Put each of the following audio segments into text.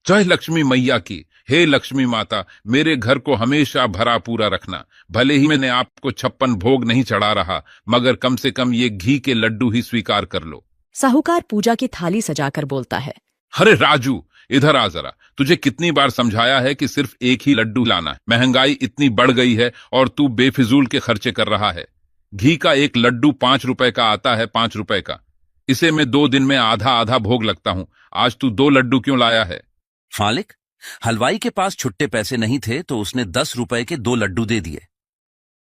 जय लक्ष्मी मैया की। हे लक्ष्मी माता, मेरे घर को हमेशा भरा पूरा रखना। भले ही मैंने आपको 56 भोग नहीं चढ़ा रहा, मगर कम से कम ये घी के लड्डू ही स्वीकार कर लो। साहूकार पूजा की थाली सजाकर बोलता है। अरे राजू, इधर आ जरा। तुझे कितनी बार समझाया है कि सिर्फ एक ही लड्डू लाना है। महंगाई इतनी बढ़ गई है और तू बेफिजूल के खर्चे कर रहा है। घी का एक लड्डू 5 रुपए का आता है, 5 रुपए का। इसे मैं 2 दिन में आधा आधा भोग लगता हूं। आज तू 2 लड्डू क्यों लाया है? मालिक, हलवाई के पास छुट्टे पैसे नहीं थे तो उसने 10 रुपए के 2 लड्डू दे दिए।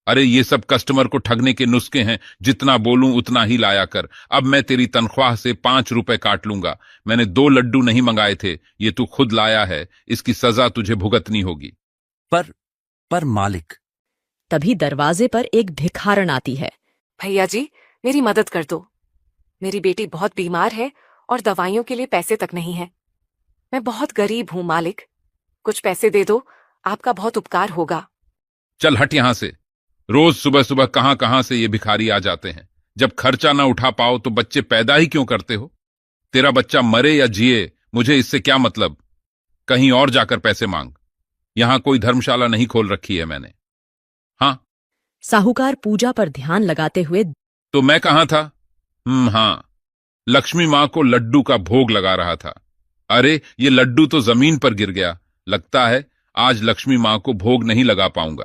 अरे ये सब कस्टमर को ठगने के नुस्खे हैं। जितना बोलूं उतना ही लाया कर। अब मैं तेरी तनख्वाह से 5 रुपए काट लूंगा। मैंने 2 लड्डू नहीं मंगाए थे, ये तू खुद लाया है। इसकी सजा तुझे भुगतनी होगी। पर पर मालिक। तभी दरवाजे पर एक भिखारन आती है। भैया जी, मेरी मदद कर दो। मेरी बेटी बहुत बीमार है और दवाइयों के लिए पैसे तक नहीं है। मैं बहुत गरीब हूँ मालिक, कुछ पैसे दे दो, आपका बहुत उपकार होगा। चल हट यहां से। रोज सुबह सुबह कहां कहां से ये भिखारी आ जाते हैं। जब खर्चा ना उठा पाओ तो बच्चे पैदा ही क्यों करते हो? तेरा बच्चा मरे या जिए, मुझे इससे क्या मतलब। कहीं और जाकर पैसे मांग। यहां कोई धर्मशाला नहीं खोल रखी है मैंने। हाँ, साहूकार पूजा पर ध्यान लगाते हुए। तो मैं कहां था? हाँ, लक्ष्मी मां को लड्डू का भोग लगा रहा था। अरे ये लड्डू तो जमीन पर गिर गया। लगता है आज लक्ष्मी मां को भोग नहीं लगा पाऊंगा।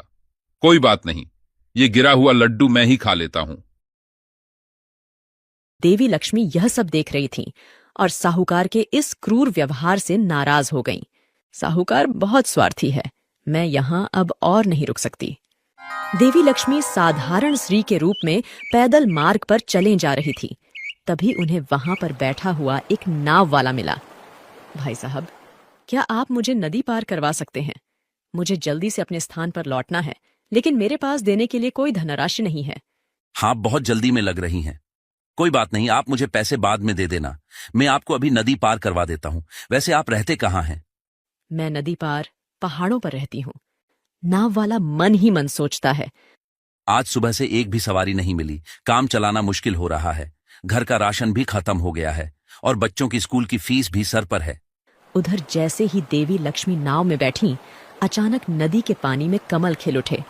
कोई बात नहीं, ये गिरा हुआ लड्डू मैं ही खा लेता हूं। देवी लक्ष्मी यह सब देख रही थीं और साहूकार के इस क्रूर व्यवहार से नाराज हो गईं। साहूकार बहुत स्वार्थी है, मैं यहां अब और नहीं रुक सकती। देवी लक्ष्मी साधारण स्त्री के रूप में पैदल मार्ग पर चले जा रही थी। तभी उन्हें वहां पर बैठा हुआ एक नाव वाला मिला। भाई साहब, क्या आप मुझे नदी पार करवा सकते हैं? मुझे जल्दी से अपने स्थान पर लौटना है, लेकिन मेरे पास देने के लिए कोई धनराशि नहीं है। हाँ, बहुत जल्दी में लग रही हैं। कोई बात नहीं, आप मुझे पैसे बाद में दे देना। मैं आपको अभी नदी पार करवा देता हूँ। वैसे आप रहते कहाँ हैं? मैं नदी पार पहाड़ों पर रहती हूँ। नाव वाला मन ही मन सोचता है। आज सुबह से एक भी सवारी नहीं मिली। काम चलाना मुश्किल हो रहा है। घर का राशन भी खत्म हो गया है और बच्चों की स्कूल की फीस भी सर पर है। उधर जैसे ही देवी लक्ष्मी नाव में बैठी, अचानक नदी के पानी में कमल खिल उठे।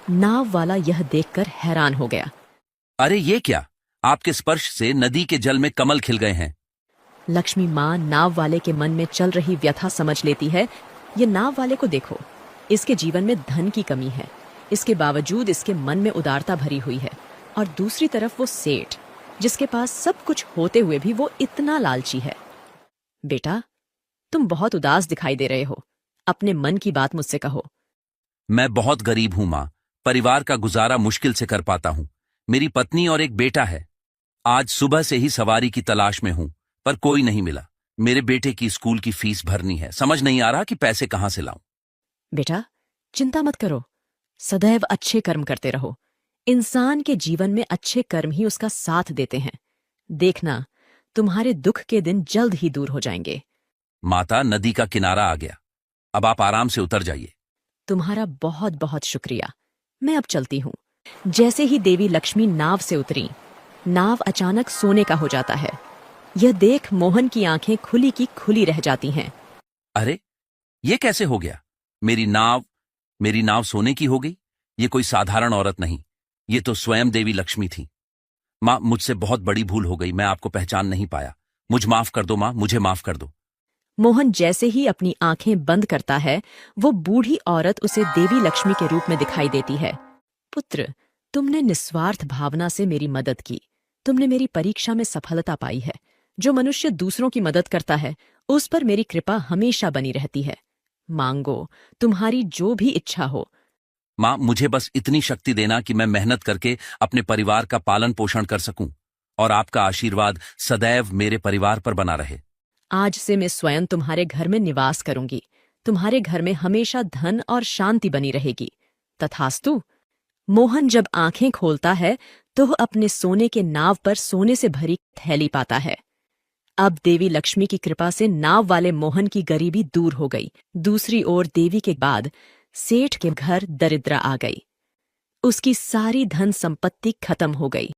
नाव वाला यह देखकर हैरान हो गया। अरे ये क्या? आपके स्पर्श से नदी के जल में कमल खिल गए हैं। लक्ष्मी माँ नाव वाले के मन में चल रही व्यथा समझ लेती है। ये नाव वाले को देखो, इसके जीवन में धन की कमी है, इसके बावजूद इसके मन में उदारता भरी हुई है। और दूसरी तरफ वो सेठ, जिसके पास सब कुछ होते हुए भी वो इतना लालची है। बेटा, तुम बहुत उदास दिखाई दे रहे हो। अपने मन की बात मुझसे कहो। मैं बहुत गरीब हूं माँ। परिवार का गुजारा मुश्किल से कर पाता हूँ। मेरी पत्नी और एक बेटा है। आज सुबह से ही सवारी की तलाश में हूं, पर कोई नहीं मिला। मेरे बेटे की स्कूल की फीस भरनी है। समझ नहीं आ रहा कि पैसे कहां से लाऊं। बेटा, चिंता मत करो। सदैव अच्छे कर्म करते रहो। इंसान के जीवन में अच्छे कर्म ही उसका साथ देते हैं। देखना, तुम्हारे दुख के दिन जल्द ही दूर हो जाएंगे। माता, नदी का किनारा आ गया। अब आप आराम से उतर जाइए। तुम्हारा बहुत बहुत शुक्रिया। मैं अब चलती हूँ। जैसे ही देवी लक्ष्मी नाव से उतरी, नाव अचानक सोने का हो जाता है। यह देख मोहन की आंखें खुली की खुली रह जाती हैं। अरे ये कैसे हो गया? मेरी नाव सोने की हो गई। ये कोई साधारण औरत नहीं, ये तो स्वयं देवी लक्ष्मी थी। माँ, मुझसे बहुत बड़ी भूल हो गई। मैं आपको पहचान नहीं पाया। मुझ माफ कर दो माँ, मुझे माफ कर दो। मोहन जैसे ही अपनी आंखें बंद करता है, वो बूढ़ी औरत उसे देवी लक्ष्मी के रूप में दिखाई देती है। पुत्र, तुमने निस्वार्थ भावना से मेरी मदद की। तुमने मेरी परीक्षा में सफलता पाई है। जो मनुष्य दूसरों की मदद करता है, उस पर मेरी कृपा हमेशा बनी रहती है। मांगो, तुम्हारी जो भी इच्छा हो। माँ, मुझे बस इतनी शक्ति देना कि मैं मेहनत करके अपने परिवार का पालन पोषण कर सकूं और आपका आशीर्वाद सदैव मेरे परिवार पर बना रहे। आज से मैं स्वयं तुम्हारे घर में निवास करूंगी। तुम्हारे घर में हमेशा धन और शांति बनी रहेगी। तथास्तु। मोहन जब आंखें खोलता है तो अपने सोने के नाव पर सोने से भरी थैली पाता है। अब देवी लक्ष्मी की कृपा से नाव वाले मोहन की गरीबी दूर हो गई। दूसरी ओर देवी के बाद सेठ के घर दरिद्र आ गई। उसकी सारी धन संपत्ति खत्म हो गई।